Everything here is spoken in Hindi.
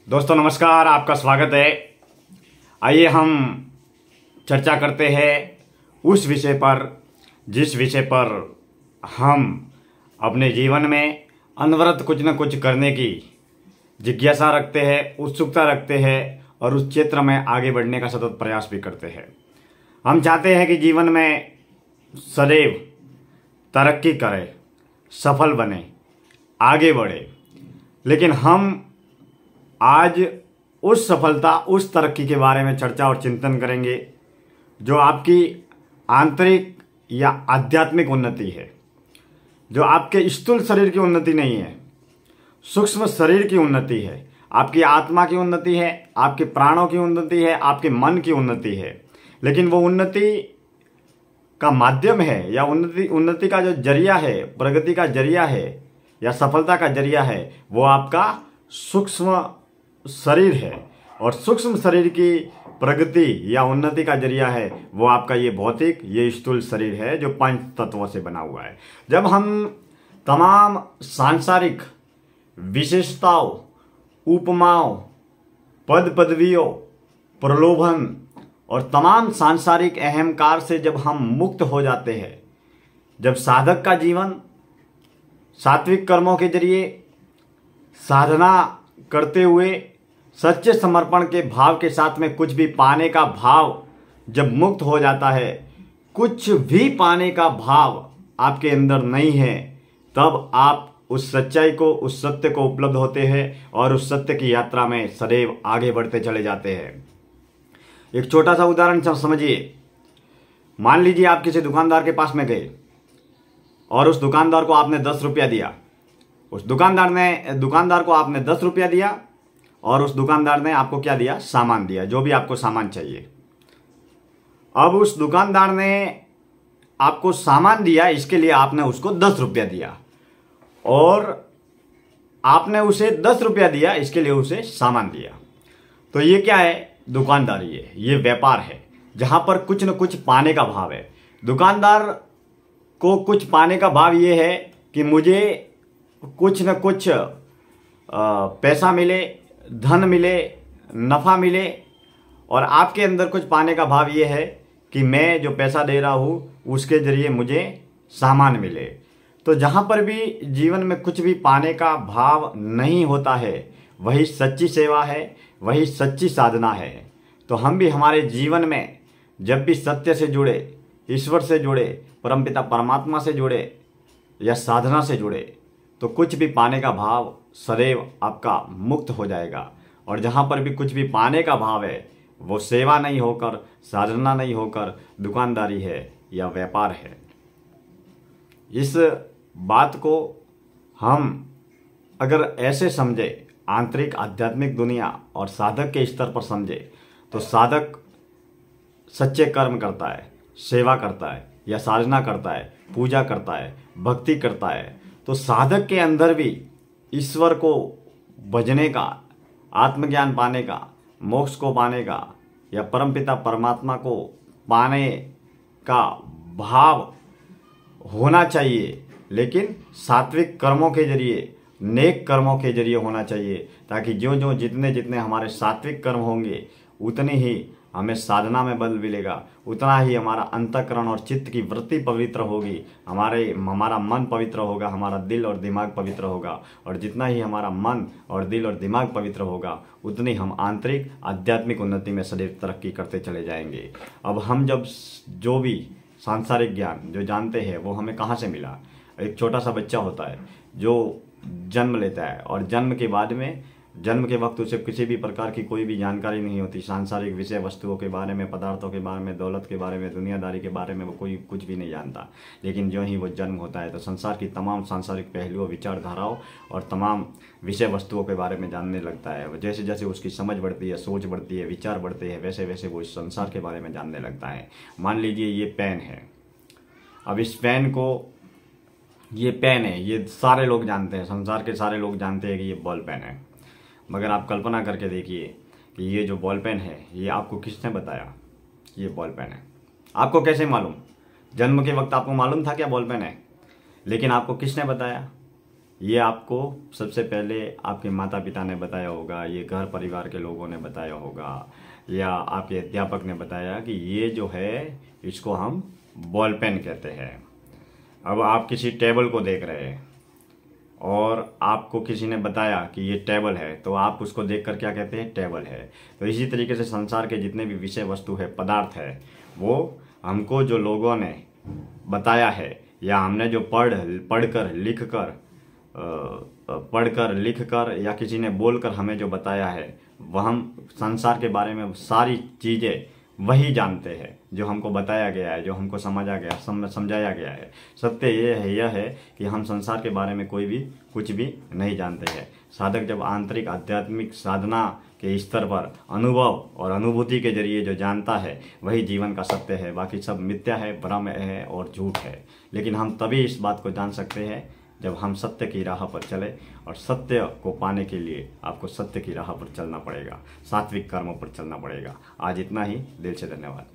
दोस्तों नमस्कार, आपका स्वागत है। आइए हम चर्चा करते हैं उस विषय पर जिस विषय पर हम अपने जीवन में अनवरत कुछ न कुछ करने की जिज्ञासा रखते हैं, उत्सुकता रखते हैं और उस क्षेत्र में आगे बढ़ने का सतत प्रयास भी करते हैं। हम चाहते हैं कि जीवन में सदैव तरक्की करें, सफल बने, आगे बढ़े। लेकिन हम आज उस सफलता, उस तरक्की के बारे में चर्चा और चिंतन करेंगे जो आपकी आंतरिक या आध्यात्मिक उन्नति है, जो आपके स्थूल शरीर की उन्नति नहीं है, सूक्ष्म शरीर की उन्नति है, आपकी आत्मा की उन्नति है, आपके प्राणों की उन्नति है, आपके मन की उन्नति है। लेकिन वो उन्नति का माध्यम है या उन्नति का जो जरिया है, प्रगति का जरिया है या सफलता का जरिया है, वो आपका सूक्ष्म शरीर है। और सूक्ष्म शरीर की प्रगति या उन्नति का जरिया है वो आपका ये भौतिक, ये स्थूल शरीर है जो पंच तत्वों से बना हुआ है। जब हम तमाम सांसारिक विशेषताओं, उपमाओं, पद पदवियों, प्रलोभन और तमाम सांसारिक अहंकार से जब हम मुक्त हो जाते हैं, जब साधक का जीवन सात्विक कर्मों के जरिए साधना करते हुए सच्चे समर्पण के भाव के साथ में कुछ भी पाने का भाव जब मुक्त हो जाता है, कुछ भी पाने का भाव आपके अंदर नहीं है, तब आप उस सच्चाई को, उस सत्य को उपलब्ध होते हैं और उस सत्य की यात्रा में सदैव आगे बढ़ते चले जाते हैं। एक छोटा सा उदाहरण समझिए। मान लीजिए आप किसी दुकानदार के पास में गए और उस दुकानदार को आपने 10 रुपया दिया। उस दुकानदार को आपने 10 रुपया दिया और उस दुकानदार ने आपको क्या दिया? सामान दिया, जो भी आपको सामान चाहिए। अब उस दुकानदार ने आपको सामान दिया, इसके लिए आपने उसको 10 रुपया दिया और आपने उसे 10 रुपया दिया, इसके लिए उसे सामान दिया। तो ये क्या है? दुकानदारी है, ये व्यापार है जहां पर कुछ न कुछ पाने का भाव है। दुकानदार को कुछ पाने का भाव ये है कि मुझे कुछ न कुछ पैसा मिले, धन मिले, नफा मिले। और आपके अंदर कुछ पाने का भाव ये है कि मैं जो पैसा दे रहा हूँ उसके जरिए मुझे सामान मिले। तो जहाँ पर भी जीवन में कुछ भी पाने का भाव नहीं होता है, वही सच्ची सेवा है, वही सच्ची साधना है। तो हम भी हमारे जीवन में जब भी सत्य से जुड़े, ईश्वर से जुड़े, परमपिता परमात्मा से जुड़े या साधना से जुड़े, तो कुछ भी पाने का भाव सदैव आपका मुक्त हो जाएगा। और जहाँ पर भी कुछ भी पाने का भाव है वो सेवा नहीं होकर, साधना नहीं होकर दुकानदारी है या व्यापार है। इस बात को हम अगर ऐसे समझे, आंतरिक आध्यात्मिक दुनिया और साधक के स्तर पर समझे, तो साधक सच्चे कर्म करता है, सेवा करता है या साधना करता है, पूजा करता है, भक्ति करता है। तो साधक के अंदर भी ईश्वर को भजने का, आत्मज्ञान पाने का, मोक्ष को पाने का या परमपिता परमात्मा को पाने का भाव होना चाहिए। लेकिन सात्विक कर्मों के जरिए, नेक कर्मों के जरिए होना चाहिए, ताकि ज्यों जितने हमारे सात्विक कर्म होंगे उतनी ही हमें साधना में बल मिलेगा, उतना ही हमारा अंतःकरण और चित्त की वृत्ति पवित्र होगी, हमारा मन पवित्र होगा, हमारा दिल और दिमाग पवित्र होगा। और जितना ही हमारा मन और दिल और दिमाग पवित्र होगा, उतनी हम आंतरिक आध्यात्मिक उन्नति में सदैव तरक्की करते चले जाएंगे। अब हम जब जो भी सांसारिक ज्ञान जो जानते हैं वो हमें कहाँ से मिला? एक छोटा सा बच्चा होता है जो जन्म लेता है और जन्म के वक्त उसे किसी भी प्रकार की कोई भी जानकारी नहीं होती, सांसारिक विषय वस्तुओं के बारे में, पदार्थों के बारे में, दौलत के बारे में, दुनियादारी के बारे में वो कोई कुछ भी नहीं जानता। लेकिन जो ही वो जन्म होता है तो संसार की तमाम सांसारिक पहलुओं, विचारधाराओं और तमाम विषय वस्तुओं के बारे में जानने लगता है। जैसे जैसे उसकी समझ बढ़ती है, सोच बढ़ती है, विचार बढ़ते हैं, वैसे वैसे वो इस संसार के बारे में जानने लगता है। मान लीजिए ये पेन है। अब इस पेन को, ये पेन है, ये सारे लोग जानते हैं, संसार के सारे लोग जानते हैं कि ये बॉल पेन है। मगर आप कल्पना करके देखिए कि ये जो बॉल पेन है, ये आपको किसने बताया ये बॉल पेन है? आपको कैसे मालूम? जन्म के वक्त आपको मालूम था क्या बॉल पेन है? लेकिन आपको किसने बताया? ये आपको सबसे पहले आपके माता पिता ने बताया होगा, ये घर परिवार के लोगों ने बताया होगा, या आपके अध्यापक ने बताया कि ये जो है इसको हम बॉल पेन कहते हैं। अब आप किसी टेबल को देख रहे हैं और आपको किसी ने बताया कि ये टेबल है, तो आप उसको देखकर क्या कहते हैं? टेबल है। तो इसी तरीके से संसार के जितने भी विषय वस्तु है, पदार्थ है, वो हमको जो लोगों ने बताया है या हमने जो पढ़कर लिख कर या किसी ने बोलकर हमें जो बताया है, वह हम संसार के बारे में सारी चीज़ें वही जानते हैं जो हमको बताया गया है, जो हमको समझाया गया है। सत्य यह है कि हम संसार के बारे में कुछ भी नहीं जानते हैं। साधक जब आंतरिक आध्यात्मिक साधना के स्तर पर अनुभव और अनुभूति के जरिए जो जानता है, वही जीवन का सत्य है। बाकी सब मिथ्या है, भ्रम है और झूठ है। लेकिन हम तभी इस बात को जान सकते हैं जब हम सत्य की राह पर चले, और सत्य को पाने के लिए आपको सत्य की राह पर चलना पड़ेगा, सात्विक कर्मों पर चलना पड़ेगा। आज इतना ही। दिल से धन्यवाद।